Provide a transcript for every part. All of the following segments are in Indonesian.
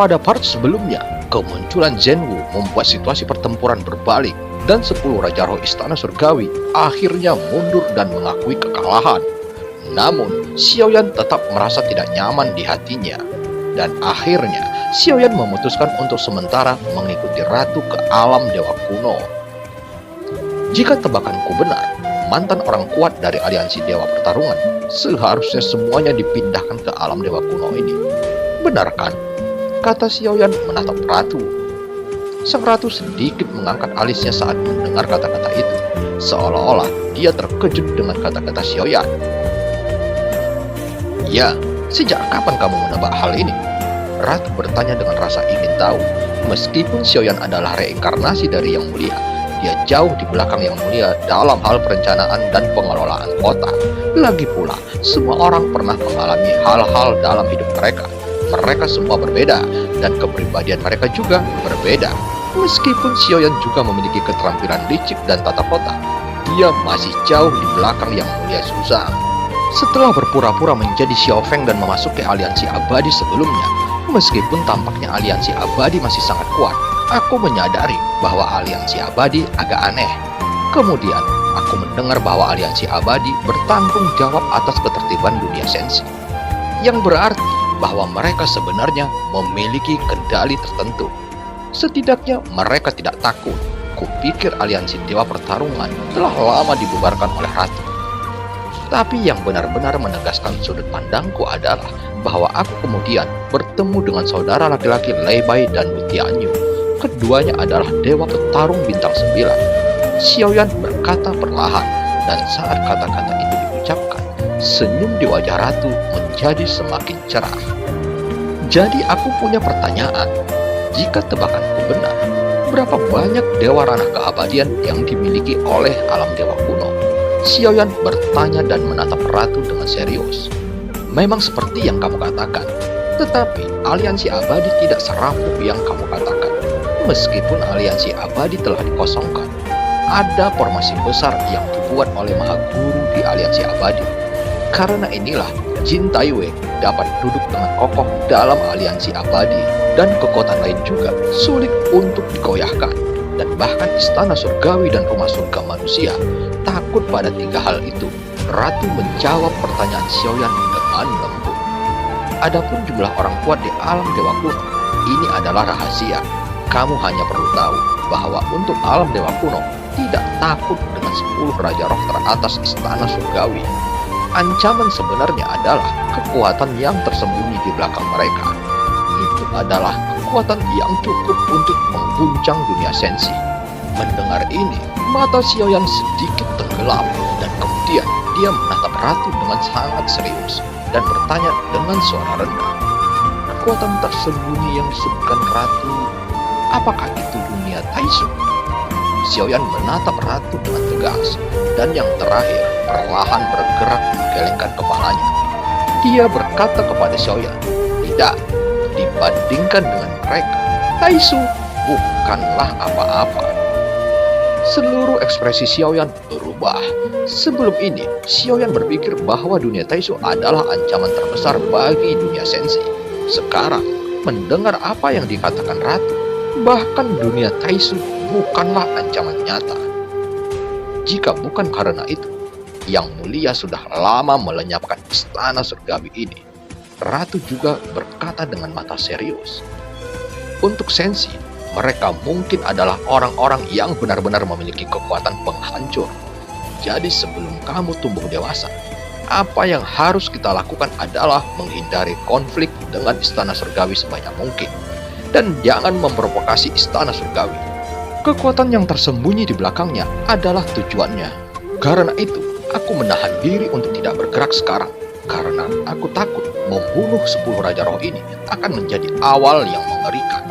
Pada part sebelumnya, kemunculan Zhenwu membuat situasi pertempuran berbalik dan 10 Raja Roh Istana Surgawi akhirnya mundur dan mengakui kekalahan. Namun, Xiaoyan tetap merasa tidak nyaman di hatinya. Dan akhirnya, Xiaoyan memutuskan untuk sementara mengikuti Ratu ke alam Dewa Kuno. Jika tebakanku benar, mantan orang kuat dari aliansi Dewa Pertarungan seharusnya semuanya dipindahkan ke alam Dewa Kuno ini. Benar kan? Kata Xiaoyan menatap Ratu. Sang Ratu sedikit mengangkat alisnya saat mendengar kata-kata itu, seolah-olah dia terkejut dengan kata-kata Xiaoyan. Ya, sejak kapan kamu menebak hal ini? Ratu bertanya dengan rasa ingin tahu. Meskipun Xiaoyan adalah reinkarnasi dari Yang Mulia, dia jauh di belakang Yang Mulia dalam hal perencanaan dan pengelolaan kota. Lagi pula, semua orang pernah mengalami hal-hal dalam hidup mereka. Mereka semua berbeda, dan kepribadian mereka juga berbeda. Meskipun Xiaoyan juga memiliki keterampilan licik dan tata kota, dia masih jauh di belakang Yang Mulia Zuzang. Setelah berpura-pura menjadi Xiao Feng dan memasuki aliansi abadi sebelumnya, meskipun tampaknya aliansi abadi masih sangat kuat, aku menyadari bahwa aliansi abadi agak aneh. Kemudian, aku mendengar bahwa aliansi abadi bertanggung jawab atas ketertiban dunia sensi, yang berarti bahwa mereka sebenarnya memiliki kendali tertentu. Setidaknya mereka tidak takut. Kupikir aliansi Dewa Pertarungan telah lama dibubarkan oleh Ratu. Tapi yang benar-benar menegaskan sudut pandangku adalah bahwa aku kemudian bertemu dengan saudara laki-laki Lei Bai dan Wu Tianyu. Keduanya adalah Dewa Petarung Bintang 9. Xiaoyan berkata perlahan, dan saat kata-kata itu diucapkan, senyum di wajah Ratu menjadi semakin cerah. Jadi aku punya pertanyaan. Jika tebakanku benar, berapa banyak dewa ranah keabadian yang dimiliki oleh alam dewa kuno? Xiaoyan bertanya dan menatap Ratu dengan serius. Memang seperti yang kamu katakan, tetapi aliansi abadi tidak serapuh yang kamu katakan. Meskipun aliansi abadi telah dikosongkan, ada formasi besar yang dibuat oleh Maha Guru di aliansi abadi. Karena inilah Jin Taiwei dapat duduk dengan kokoh dalam aliansi abadi, dan kekuatan lain juga sulit untuk dikoyahkan. Dan bahkan istana surgawi dan rumah surga manusia takut pada 3 hal itu. Ratu menjawab pertanyaan Xiaoyan dengan lembut. Adapun jumlah orang kuat di alam dewa kuno, ini adalah rahasia. Kamu hanya perlu tahu bahwa untuk alam dewa kuno tidak takut dengan 10 raja roh teratas istana surgawi. Ancaman sebenarnya adalah kekuatan yang tersembunyi di belakang mereka. Itu adalah kekuatan yang cukup untuk mengguncang dunia sensi. Mendengar ini, mata Xiaoyan sedikit tenggelam, dan kemudian dia menatap Ratu dengan sangat serius dan bertanya dengan suara rendah. Kekuatan tersembunyi yang disebutkan Ratu, apakah itu dunia Taisu? Xiaoyan menatap Ratu dengan tegas, dan yang terakhir perlahan bergerak menggelengkan kepalanya. Dia berkata kepada Xiaoyan, tidak, dibandingkan dengan mereka, Taisu bukanlah apa-apa. Seluruh ekspresi Xiaoyan berubah. Sebelum ini, Xiaoyan berpikir bahwa dunia Taisu adalah ancaman terbesar bagi dunia sensi. Sekarang, mendengar apa yang dikatakan Ratu, bahkan dunia Taisu bukanlah ancaman nyata. Jika bukan karena itu, Yang Mulia sudah lama melenyapkan istana surgawi ini. Ratu juga berkata dengan mata serius. Untuk sensi, mereka mungkin adalah orang-orang yang benar-benar memiliki kekuatan penghancur. Jadi sebelum kamu tumbuh dewasa, apa yang harus kita lakukan adalah menghindari konflik dengan istana surgawi sebanyak mungkin. Dan jangan memprovokasi istana surgawi. Kekuatan yang tersembunyi di belakangnya adalah tujuannya. Karena itu, aku menahan diri untuk tidak bergerak sekarang. Karena aku takut membunuh 10 Raja Roh ini akan menjadi awal yang mengerikan.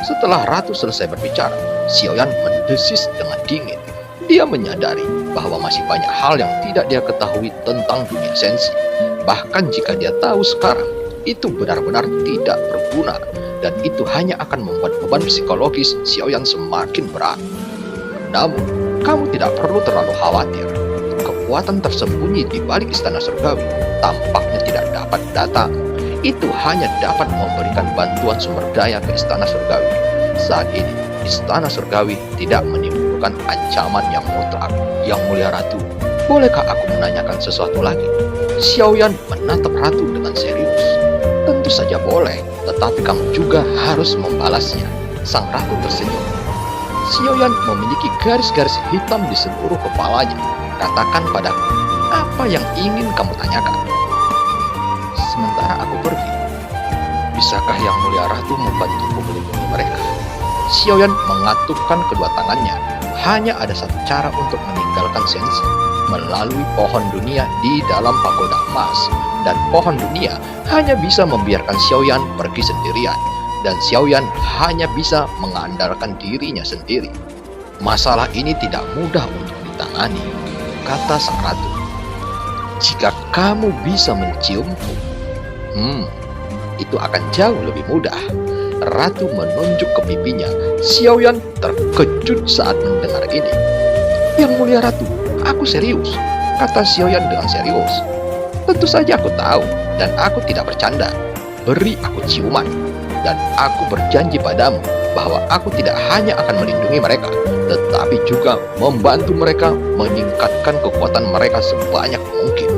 Setelah Ratu selesai berbicara, Xiaoyan mendesis dengan dingin. Dia menyadari bahwa masih banyak hal yang tidak dia ketahui tentang dunia sensi. Bahkan jika dia tahu sekarang, itu benar-benar tidak berguna. Dan itu hanya akan membuat beban psikologis Xiaoyan semakin berat. Namun, kamu tidak perlu terlalu khawatir. Kekuatan tersembunyi di balik istana surgawi tampaknya tidak dapat datang. itu hanya dapat memberikan bantuan sumber daya ke istana surgawi. Saat ini, istana surgawi tidak menimbulkan ancaman yang mutlak. Yang mulia ratu, bolehkah aku menanyakan sesuatu lagi? Xiaoyan menatap ratu dengan serius. Tentu saja boleh, tetapi kamu juga harus membalasnya. Sang ratu tersenyum. Xiaoyan memiliki garis-garis hitam di seluruh kepalanya. Katakan padaku, apa yang ingin kamu tanyakan? Sementara aku pergi, bisakah yang mulia ratu membantuku melindungi mereka? Xiaoyan mengatupkan kedua tangannya. Hanya ada satu cara untuk meninggalkan Sensi, melalui pohon dunia di dalam pagoda emas. Dan pohon dunia hanya bisa membiarkan Xiaoyan pergi sendirian. Dan Xiaoyan hanya bisa mengandalkan dirinya sendiri. Masalah ini tidak mudah untuk ditangani, kata sang ratu. Jika kamu bisa menciumku, itu akan jauh lebih mudah. Ratu menunjuk ke pipinya. Xiaoyan terkejut saat mendengar ini. Yang mulia ratu, aku serius, kata Xiaoyan dengan serius. Tentu saja aku tahu, dan aku tidak bercanda. Beri aku ciuman, dan aku berjanji padamu bahwa aku tidak hanya akan melindungi mereka, tetapi juga membantu mereka meningkatkan kekuatan mereka sebanyak mungkin.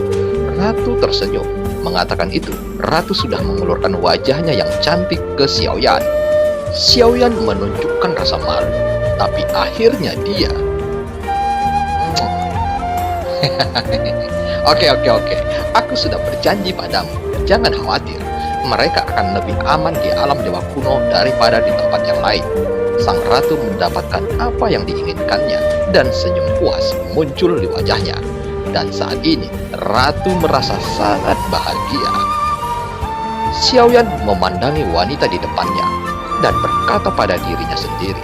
Ratu tersenyum. Mengatakan itu, ratu sudah mengulurkan wajahnya yang cantik ke Xiaoyan. Xiaoyan menunjukkan rasa malu, tapi akhirnya dia Oke, aku sudah berjanji padamu, jangan khawatir. Mereka akan lebih aman di alam dewa kuno daripada di tempat yang lain. Sang ratu mendapatkan apa yang diinginkannya, dan senyum puas muncul di wajahnya. Dan saat ini, ratu merasa sangat bahagia. Xiaoyan memandangi wanita di depannya, dan berkata pada dirinya sendiri,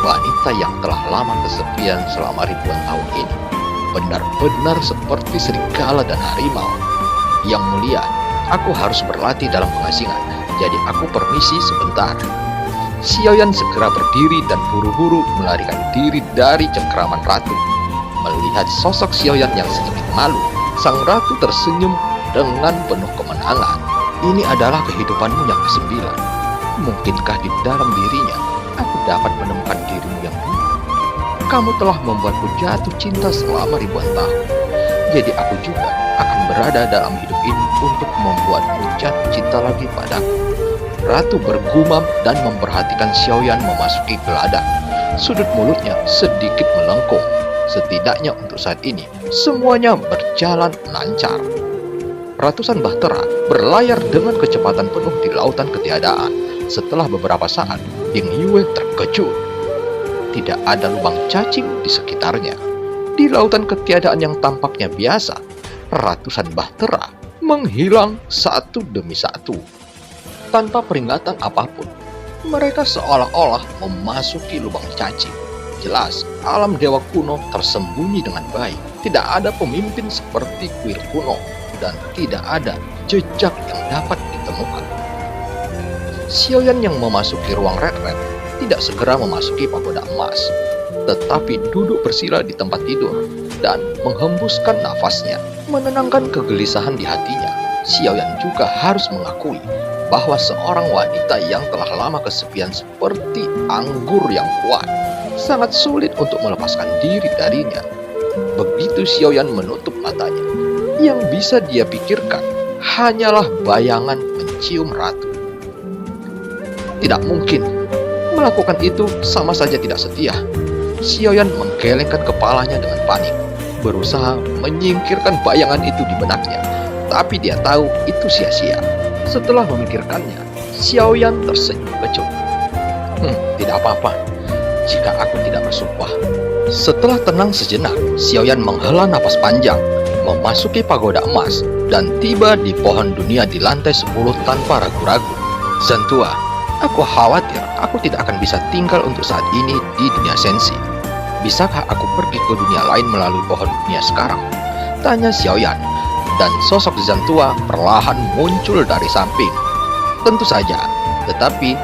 wanita yang telah lama kesepian selama ribuan tahun ini, benar-benar seperti serigala dan harimau. Yang mulia, aku harus berlatih dalam pengasingan, jadi aku permisi sebentar. Xiaoyan segera berdiri dan buru-buru melarikan diri dari cengkeraman ratu. Melihat sosok Xiaoyan yang sedikit malu, sang ratu tersenyum dengan penuh kemenangan. Ini adalah kehidupanmu yang ke-9. Mungkinkah di dalam dirinya aku dapat menemukan dirimu yang dulu? Kamu telah membuatku jatuh cinta selama ribuan tahun. Jadi aku juga akan berada dalam hidup ini untuk membuatmu jatuh cinta lagi padaku. Ratu bergumam dan memperhatikan Xiaoyan memasuki geladak. Sudut mulutnya sedikit melengkung. Setidaknya untuk saat ini, semuanya berjalan lancar. Ratusan bahtera berlayar dengan kecepatan penuh di lautan ketiadaan. Setelah beberapa saat, Ding Yue terkejut. Tidak ada lubang cacing di sekitarnya. Di lautan ketiadaan yang tampaknya biasa, ratusan bahtera menghilang satu demi satu. Tanpa peringatan apapun, mereka seolah-olah memasuki lubang cacing. Jelas, alam dewa kuno tersembunyi dengan baik. Tidak ada pemimpin seperti kuil kuno, dan tidak ada jejak yang dapat ditemukan. Xiaoyan yang memasuki ruang Red tidak segera memasuki pagoda emas, tetapi duduk bersila di tempat tidur dan menghembuskan nafasnya, menenangkan kegelisahan di hatinya. Xiaoyan juga harus mengakui bahwa seorang wanita yang telah lama kesepian seperti anggur yang kuat sangat sulit untuk melepaskan diri darinya. Begitu Xiaoyan menutup matanya, yang bisa dia pikirkan hanyalah bayangan mencium ratu. Tidak mungkin, melakukan itu sama saja tidak setia. Xiaoyan menggelengkan kepalanya dengan panik, berusaha menyingkirkan bayangan itu di benaknya, tapi dia tahu itu sia-sia. Setelah memikirkannya, Xiaoyan tersenyum kecut. Tidak apa-apa jika aku tidak bersumpah. Setelah tenang sejenak, Xiaoyan menghela napas panjang, memasuki pagoda emas, dan tiba di pohon dunia di lantai 10 tanpa ragu-ragu. Zantua, aku khawatir aku tidak akan bisa tinggal untuk saat ini di dunia Sensi. Bisakah aku pergi ke dunia lain melalui pohon dunia sekarang? Tanya Xiaoyan, dan sosok Zantua perlahan muncul dari samping. Tentu saja, tetapi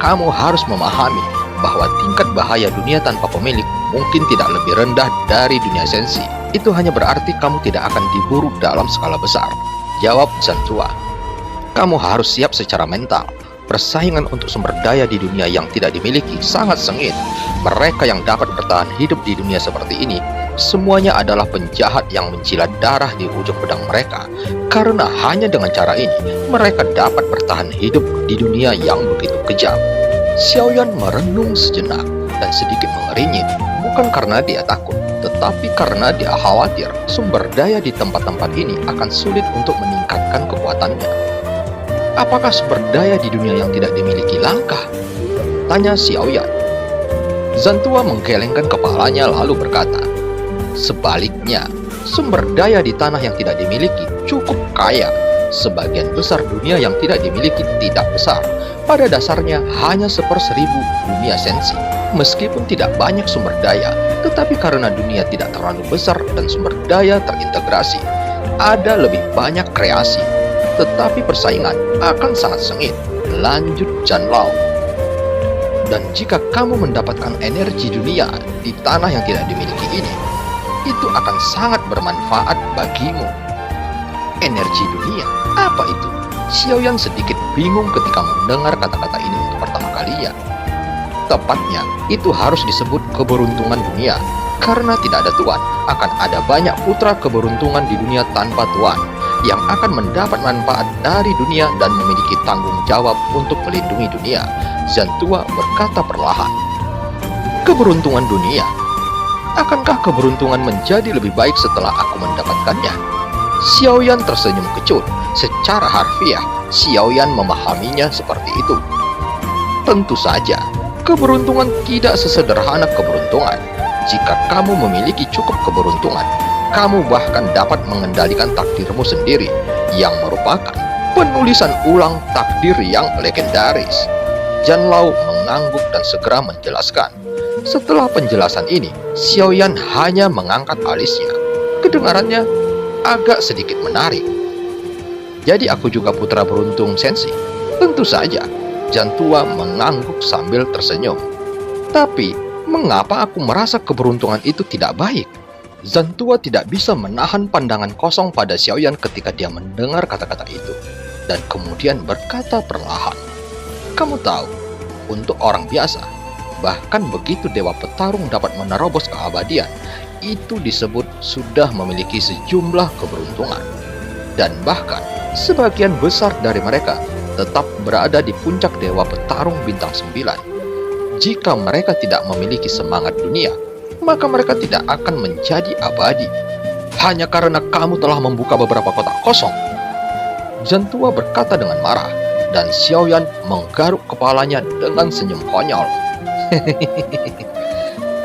kamu harus memahami bahwa tingkat bahaya dunia tanpa pemilik mungkin tidak lebih rendah dari dunia Sensi. Itu hanya berarti kamu tidak akan diburu dalam skala besar, jawab Zantua. Kamu harus siap secara mental. Persaingan untuk sumber daya di dunia yang tidak dimiliki sangat sengit. Mereka yang dapat bertahan hidup di dunia seperti ini, semuanya adalah penjahat yang menjilat darah di ujung pedang mereka. Karena hanya dengan cara ini, mereka dapat bertahan hidup di dunia yang begitu kejam. Xiaoyan merenung sejenak dan sedikit mengeringit, bukan karena dia takut, tetapi karena dia khawatir sumber daya di tempat-tempat ini akan sulit untuk meningkatkan kekuatannya. Apakah sumber daya di dunia yang tidak dimiliki langka? Tanya Xiaoyan. Zantua menggelengkan kepalanya lalu berkata, sebaliknya, sumber daya di tanah yang tidak dimiliki cukup kaya. Sebagian besar dunia yang tidak dimiliki tidak besar. Pada dasarnya hanya 1/1000 dunia sensi. Meskipun tidak banyak sumber daya, tetapi karena dunia tidak terlalu besar dan sumber daya terintegrasi, ada lebih banyak kreasi. Tetapi persaingan akan sangat sengit, lanjut Janlao. Dan jika kamu mendapatkan energi dunia di tanah yang tidak dimiliki ini, itu akan sangat bermanfaat bagimu. Energi dunia, apa itu? Xiaoyan sedikit bingung ketika mendengar kata-kata ini untuk pertama kalinya. Tepatnya, itu harus disebut keberuntungan dunia. Karena tidak ada tuan, akan ada banyak putra keberuntungan di dunia tanpa tuan yang akan mendapat manfaat dari dunia dan memiliki tanggung jawab untuk melindungi dunia. Zantua berkata perlahan, keberuntungan dunia. Akankah keberuntungan menjadi lebih baik setelah aku mendapatkannya? Xiaoyan tersenyum kecut. Secara harfiah, Xiaoyan memahaminya seperti itu. Tentu saja, keberuntungan tidak sesederhana keberuntungan. Jika kamu memiliki cukup keberuntungan, kamu bahkan dapat mengendalikan takdirmu sendiri, yang merupakan penulisan ulang takdir yang legendaris. Janlao mengangguk dan segera menjelaskan. Setelah penjelasan ini, Xiaoyan hanya mengangkat alisnya. Kedengarannya agak sedikit menarik. Jadi aku juga putra beruntung sensi? Tentu saja. Jantua mengangguk sambil tersenyum. Tapi, mengapa aku merasa keberuntungan itu tidak baik? Zantua tidak bisa menahan pandangan kosong pada Xiaoyan ketika dia mendengar kata-kata itu, dan kemudian berkata perlahan, kamu tahu, untuk orang biasa, bahkan begitu dewa petarung dapat menerobos keabadian, itu disebut sudah memiliki sejumlah keberuntungan. Dan bahkan, sebagian besar dari mereka tetap berada di puncak dewa petarung bintang 9. Jika mereka tidak memiliki semangat dunia, maka mereka tidak akan menjadi abadi. Hanya karena kamu telah membuka beberapa kotak kosong. Zantua berkata dengan marah, dan Xiaoyan menggaruk kepalanya dengan senyum konyol.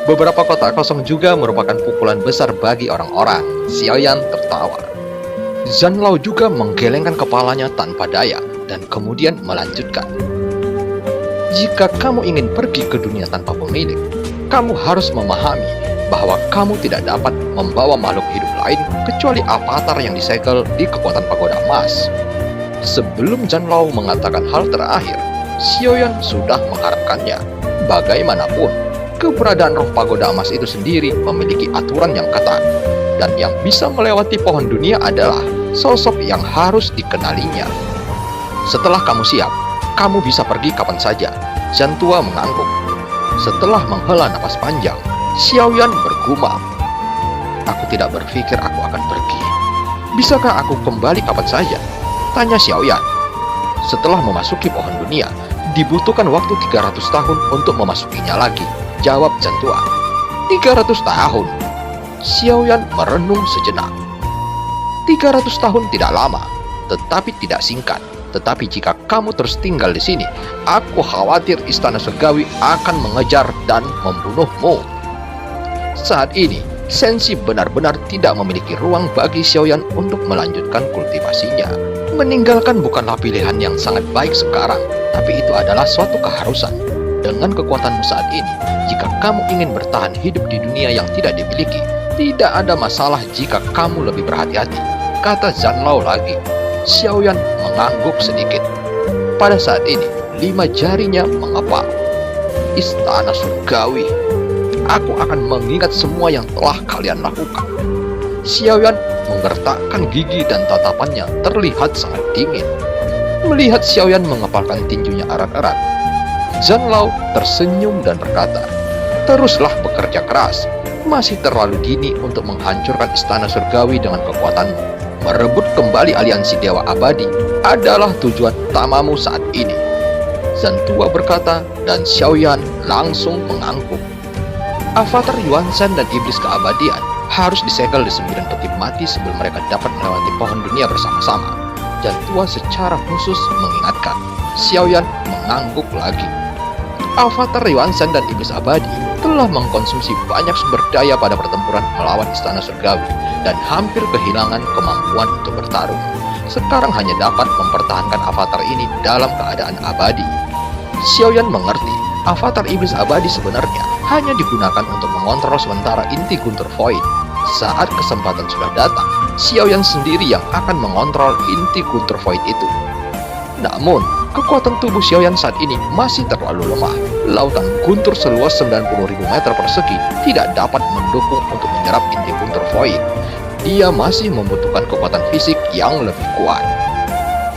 Beberapa kotak kosong juga merupakan pukulan besar bagi orang-orang. Xiaoyan tertawa. Zanlao juga menggelengkan kepalanya tanpa daya, dan kemudian melanjutkan. Jika kamu ingin pergi ke dunia tanpa pemilik, kamu harus memahami bahwa kamu tidak dapat membawa makhluk hidup lain kecuali avatar yang disegel di kekuatan pagoda emas. Sebelum Janlao mengatakan hal terakhir, Xiaoyan sudah mengharapkannya. Bagaimanapun, keberadaan roh pagoda emas itu sendiri memiliki aturan yang ketat, dan yang bisa melewati pohon dunia adalah sosok yang harus dikenalinya. Setelah kamu siap, kamu bisa pergi kapan saja. Zantua mengangguk. Setelah menghela napas panjang, Xiaoyan bergumam. Aku tidak berpikir aku akan pergi. Bisakah aku kembali kapan saja? Tanya Xiaoyan. Setelah memasuki pohon dunia, dibutuhkan waktu 300 tahun untuk memasukinya lagi. Jawab Zantua. 300 tahun? Xiaoyan merenung sejenak. 300 tahun tidak lama, tetapi tidak singkat. Tetapi jika kamu terus tinggal di sini, aku khawatir Istana Surgawi akan mengejar dan membunuhmu. Saat ini, Sensi benar-benar tidak memiliki ruang bagi Xiaoyan untuk melanjutkan kultivasinya. Meninggalkan bukanlah pilihan yang sangat baik sekarang, tapi itu adalah suatu keharusan. Dengan kekuatanmu saat ini, jika kamu ingin bertahan hidup di dunia yang tidak dimiliki, tidak ada masalah jika kamu lebih berhati-hati, kata Zanlao lagi. Xiaoyan mengangguk sedikit. Pada saat ini, 5 jarinya mengepal. Istana Surgawi. Aku akan mengingat semua yang telah kalian lakukan. Xiaoyan menggertakkan gigi dan tatapannya terlihat sangat dingin. Melihat Xiaoyan mengepalkan tinjunya erat-erat, Zhang Lao tersenyum dan berkata, "Teruslah bekerja keras. Masih terlalu dini untuk menghancurkan istana surgawi dengan kekuatanmu. Merebut kembali aliansi Dewa Abadi adalah tujuan utamamu saat ini." Zhan Tua berkata, dan Xiaoyan langsung mengangguk. Avatar Yuan Shan dan Iblis Keabadian harus disegel di 9 peti mati sebelum mereka dapat melewati pohon dunia bersama-sama. Zhan Tua secara khusus mengingatkan. Xiaoyan mengangguk lagi. Avatar Yuan Shan dan Iblis Abadi telah mengkonsumsi banyak sumber daya pada pertempuran melawan istana surgawi dan hampir kehilangan kemampuan untuk bertarung. Sekarang hanya dapat mempertahankan avatar ini dalam keadaan abadi. Xiaoyan mengerti, avatar Iblis Abadi sebenarnya hanya digunakan untuk mengontrol sementara inti Guntur Void. Saat kesempatan sudah datang, Xiaoyan sendiri yang akan mengontrol inti Guntur Void itu. Namun, kekuatan tubuh Xiaoyan saat ini masih terlalu lemah. Lautan Guntur seluas 90.000 meter persegi tidak dapat mendukung untuk menyerap inti Guntur Void. Dia masih membutuhkan kekuatan fisik yang lebih kuat.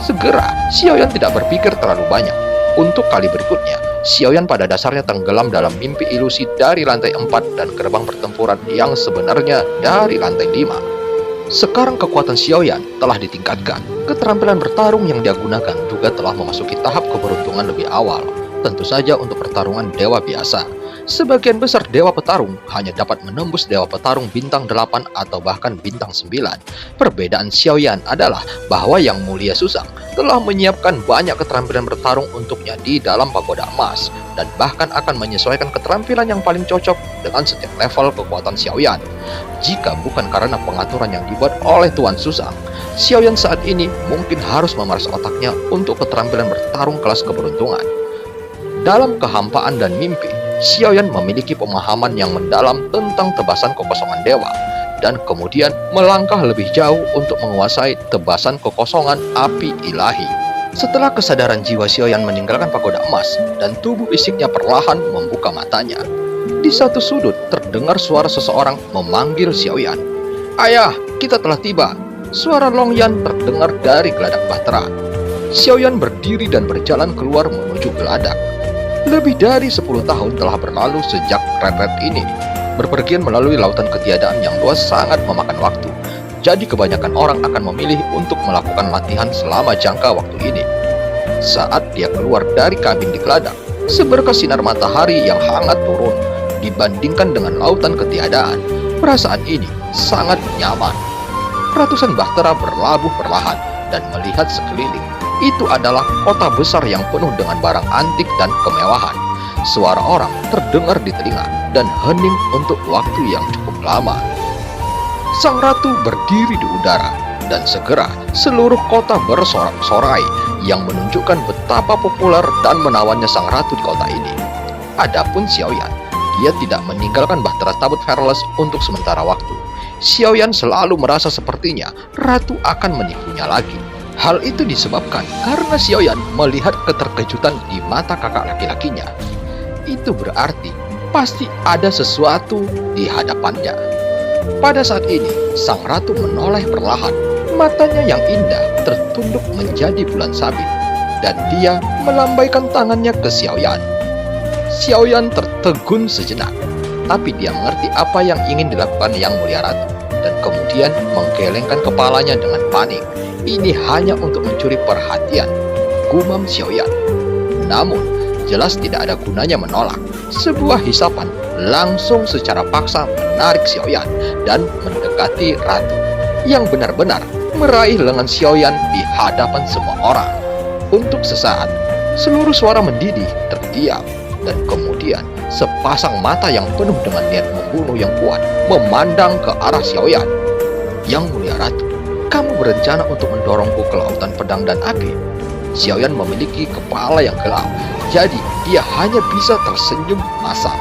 Segera, Xiaoyan tidak berpikir terlalu banyak. Untuk kali berikutnya, Xiaoyan pada dasarnya tenggelam dalam mimpi ilusi dari lantai 4 dan gerbang pertempuran yang sebenarnya dari lantai 5. Sekarang kekuatan Xiaoyan telah ditingkatkan. Keterampilan bertarung yang dia gunakan juga telah memasuki tahap keberuntungan lebih awal. Tentu saja untuk pertarungan dewa biasa. Sebagian besar dewa petarung hanya dapat menembus dewa petarung bintang 8 atau bahkan bintang 9. Perbedaan Xiaoyan adalah bahwa Yang Mulia Susang telah menyiapkan banyak keterampilan bertarung untuknya di dalam pagoda emas, dan bahkan akan menyesuaikan keterampilan yang paling cocok dengan setiap level kekuatan Xiaoyan. Jika bukan karena pengaturan yang dibuat oleh Tuan Susang, Xiaoyan saat ini mungkin harus memeras otaknya untuk keterampilan bertarung kelas keberuntungan. Dalam kehampaan dan mimpi, Xiaoyan memiliki pemahaman yang mendalam tentang tebasan kekosongan dewa, dan kemudian melangkah lebih jauh untuk menguasai tebasan kekosongan api ilahi. Setelah kesadaran jiwa Xiaoyan meninggalkan pagoda emas dan tubuh fisiknya perlahan membuka matanya, di satu sudut terdengar suara seseorang memanggil Xiaoyan. "Ayah, kita telah tiba." Suara Long Yan terdengar dari geladak bahtera. Xiaoyan berdiri dan berjalan keluar menuju geladak. Lebih dari 10 tahun telah berlalu sejak retret ini. Berpergian melalui lautan ketiadaan yang luas sangat memakan waktu. Jadi kebanyakan orang akan memilih untuk melakukan latihan selama jangka waktu ini. Saat dia keluar dari kabin di geladak, seberkas sinar matahari yang hangat turun. Dibandingkan dengan lautan ketiadaan, perasaan ini sangat nyaman. Ratusan bahtera berlabuh perlahan dan melihat sekeliling. Itu adalah kota besar yang penuh dengan barang antik dan kemewahan. Suara orang terdengar di telinga dan hening untuk waktu yang cukup lama. Sang ratu berdiri di udara, dan segera seluruh kota bersorak-sorai yang menunjukkan betapa populer dan menawannya sang ratu di kota ini. Adapun Xiaoyan, dia tidak meninggalkan Bahtera Tabut Fearless untuk sementara waktu. Xiaoyan selalu merasa sepertinya ratu akan menipunya lagi. Hal itu disebabkan karena Xiaoyan melihat keterkejutan di mata kakak laki-lakinya. Itu berarti pasti ada sesuatu di hadapannya. Pada saat ini, sang ratu menoleh perlahan. Matanya yang indah tertunduk menjadi bulan sabit, dan dia melambaikan tangannya ke Xiaoyan. Xiaoyan tertegun sejenak, tapi dia mengerti apa yang ingin dilakukan Yang Mulia Ratu, dan kemudian menggelengkan kepalanya dengan panik. Ini hanya untuk mencuri perhatian, gumam Xiaoyan. Namun, jelas tidak ada gunanya menolak. Sebuah hisapan langsung secara paksa menarik Xiaoyan dan mendekati ratu, yang benar-benar meraih lengan Xiaoyan di hadapan semua orang. Untuk sesaat, seluruh suara mendidih terdiam, dan kemudian sepasang mata yang penuh dengan niat membunuh yang kuat memandang ke arah Xiaoyan. "Yang Mulia Ratu, kamu berencana untuk mendorongku ke lautan pedang dan api?" Xiaoyan memiliki kepala yang gelap, jadi dia hanya bisa tersenyum masam.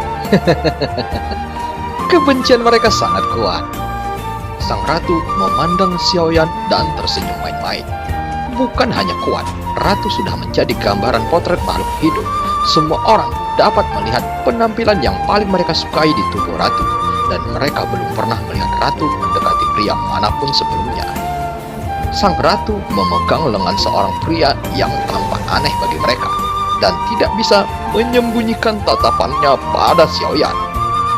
Kebencian mereka sangat kuat. Sang ratu memandang Xiaoyan dan tersenyum main-main. Bukan hanya kuat, ratu sudah menjadi gambaran potret makhluk hidup. Semua orang dapat melihat penampilan yang paling mereka sukai di tubuh ratu, dan mereka belum pernah melihat ratu mendekati pria manapun sebelumnya. Sang ratu memegang lengan seorang pria yang tampak aneh bagi mereka dan tidak bisa menyembunyikan tatapannya pada Xiaoyan.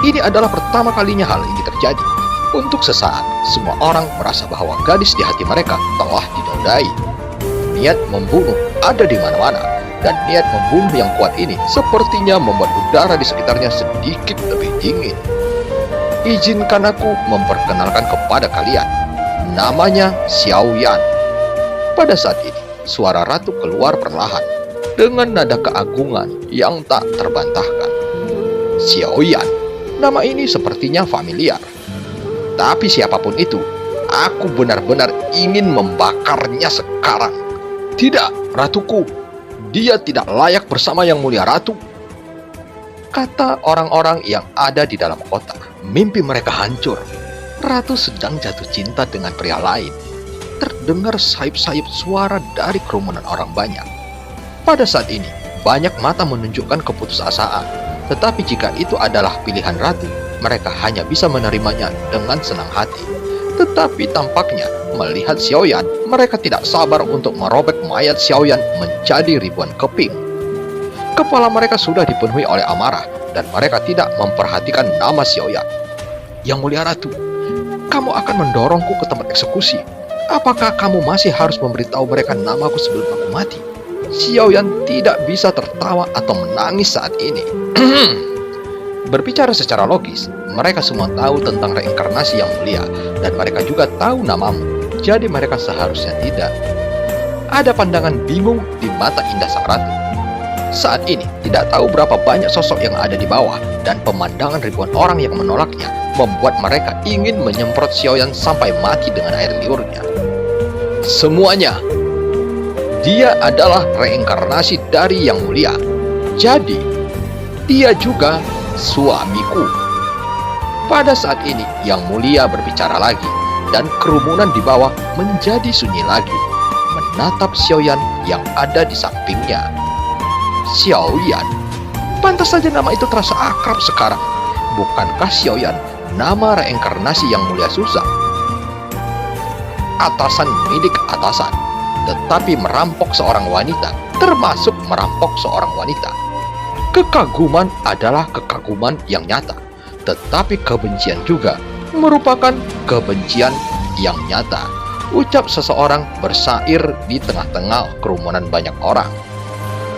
Ini adalah pertama kalinya hal ini terjadi. Untuk sesaat, semua orang merasa bahwa gadis di hati mereka telah dinodai. Niat membunuh ada di mana-mana, dan niat membunuh yang kuat ini sepertinya membuat udara di sekitarnya sedikit lebih dingin. Izinkan aku memperkenalkan kepada kalian. Namanya Xiaoyan. Pada saat ini, suara ratu keluar perlahan dengan nada keagungan yang tak terbantahkan. Xiaoyan, nama ini sepertinya familiar. Tapi siapapun itu, aku benar-benar ingin membakarnya sekarang. Tidak, ratuku. Dia tidak layak bersama yang mulia ratu, kata orang-orang yang ada di dalam kota. Mimpi mereka hancur. Ratu sedang jatuh cinta dengan pria lain. Terdengar sayup-sayup suara dari kerumunan orang banyak. Pada saat ini, banyak mata menunjukkan keputusasaan. Tetapi jika itu adalah pilihan ratu, mereka hanya bisa menerimanya dengan senang hati. Tetapi tampaknya, melihat Xiaoyan, mereka tidak sabar untuk merobek mayat Xiaoyan menjadi ribuan keping. Kepala mereka sudah dipenuhi oleh amarah, dan mereka tidak memperhatikan nama Xiaoyan. Yang mulia ratu, kamu akan mendorongku ke tempat eksekusi. Apakah kamu masih harus memberitahu mereka namaku sebelum aku mati? Xiaoyan tidak bisa tertawa atau menangis saat ini. Berbicara secara logis, mereka semua tahu tentang reinkarnasi yang mulia, dan mereka juga tahu namamu. Jadi mereka seharusnya tidak. Ada pandangan bingung di mata indah sang ratu. Saat ini, tidak tahu berapa banyak sosok yang ada di bawah, dan pemandangan ribuan orang yang menolaknya membuat mereka ingin menyemprot Xiaoyan sampai mati dengan air liurnya. Semuanya, dia adalah reinkarnasi dari yang mulia. Jadi, dia juga suamiku. Pada saat ini, yang mulia berbicara lagi, dan kerumunan di bawah menjadi sunyi lagi, menatap Xiaoyan yang ada di sampingnya. Xiaoyan, pantas saja nama itu terasa akrab sekarang. Bukankah Xiaoyan nama reinkarnasi yang mulia Susa? Atasan milik atasan, tetapi merampok seorang wanita, termasuk merampok seorang wanita. Kekaguman adalah kekaguman yang nyata, tetapi kebencian juga merupakan kebencian yang nyata. Ucap seseorang bersair di tengah-tengah kerumunan banyak orang.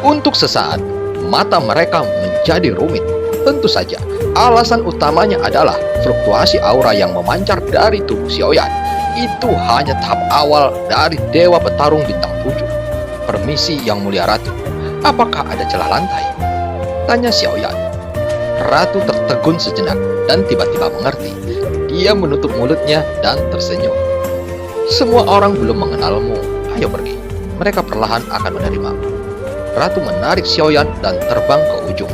Untuk sesaat, mata mereka menjadi rumit. Tentu saja, alasan utamanya adalah fluktuasi aura yang memancar dari tubuh Xiaoyan. Itu hanya tahap awal dari Dewa Petarung Bintang 7. Permisi yang mulia ratu, apakah ada celah lantai? Tanya Xiaoyan. Ratu tertegun sejenak dan tiba-tiba mengerti. Dia menutup mulutnya dan tersenyum. Semua orang belum mengenalmu. Ayo pergi. Mereka perlahan akan menerimamu. Ratu menarik Xiaoyan dan terbang ke ujung.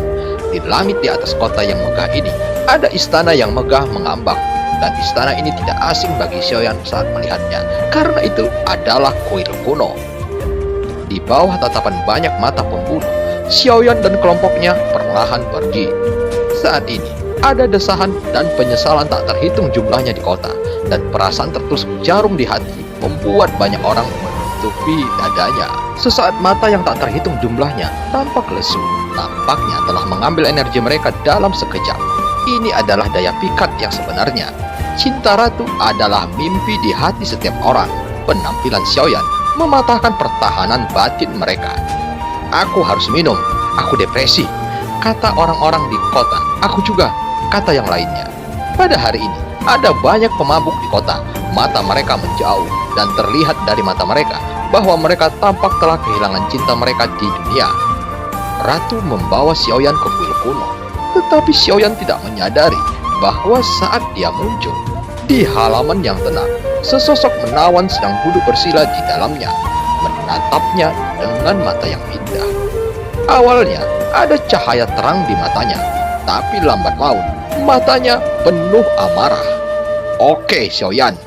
Di langit di atas kota yang megah ini, ada istana yang megah mengambang. Dan istana ini tidak asing bagi Xiaoyan saat melihatnya, karena itu adalah kuil kuno. Di bawah tatapan banyak mata pembunuh, Xiaoyan dan kelompoknya perlahan pergi. Saat ini, ada desahan dan penyesalan tak terhitung jumlahnya di kota, dan perasaan tertusuk jarum di hati membuat banyak orang menutupi dadanya. Sesaat mata yang tak terhitung jumlahnya tampak lesu. Tampaknya telah mengambil energi mereka dalam sekejap. Ini adalah daya pikat yang sebenarnya. Cinta ratu adalah mimpi di hati setiap orang. Penampilan Xiaoyan mematahkan pertahanan batin mereka. Aku harus minum, aku depresi, kata orang-orang di kota. Aku juga, kata yang lainnya. Pada hari ini, ada banyak pemabuk di kota. Mata mereka menjauh, dan terlihat dari mata mereka bahwa mereka tampak telah kehilangan cinta mereka di dunia. Ratu membawa Xiaoyan ke kuil kuno, tetapi Xiaoyan tidak menyadari bahwa saat dia muncul di halaman yang tenang, sesosok menawan sedang duduk bersila di dalamnya, menatapnya dengan mata yang indah. Awalnya ada cahaya terang di matanya, tapi lambat laun matanya penuh amarah. Oke, Xiaoyan,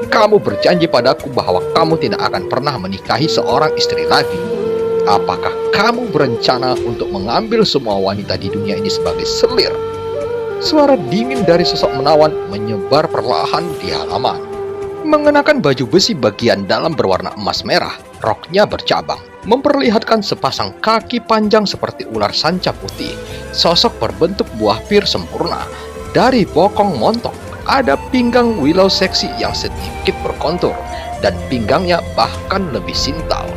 kamu berjanji padaku bahwa kamu tidak akan pernah menikahi seorang istri lagi. Apakah kamu berencana untuk mengambil semua wanita di dunia ini sebagai selir? Suara dingin dari sosok menawan menyebar perlahan di halaman. Mengenakan baju besi bagian dalam berwarna emas merah, roknya bercabang, memperlihatkan sepasang kaki panjang seperti ular sanca putih. Sosok berbentuk buah pir sempurna. Dari bokong montok, ada pinggang Willow seksi yang sedikit berkontur, dan pinggangnya bahkan lebih sintal.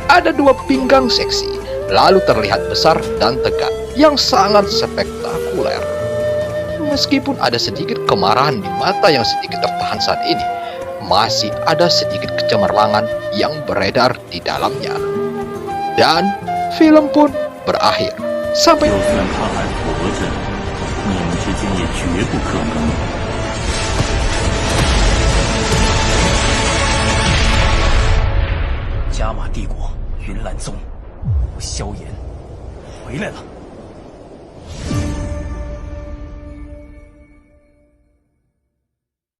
Ada 2 pinggang seksi, lalu terlihat besar dan tegak, yang sangat spektakuler. Meskipun ada sedikit kemarahan di mata yang sedikit tertahan saat ini, masih ada sedikit kecemerlangan yang beredar di dalamnya. Dan film pun berakhir. Sampai 就算他还活着，你们之间也绝不可能。加玛帝国云岚宗，萧炎回来了。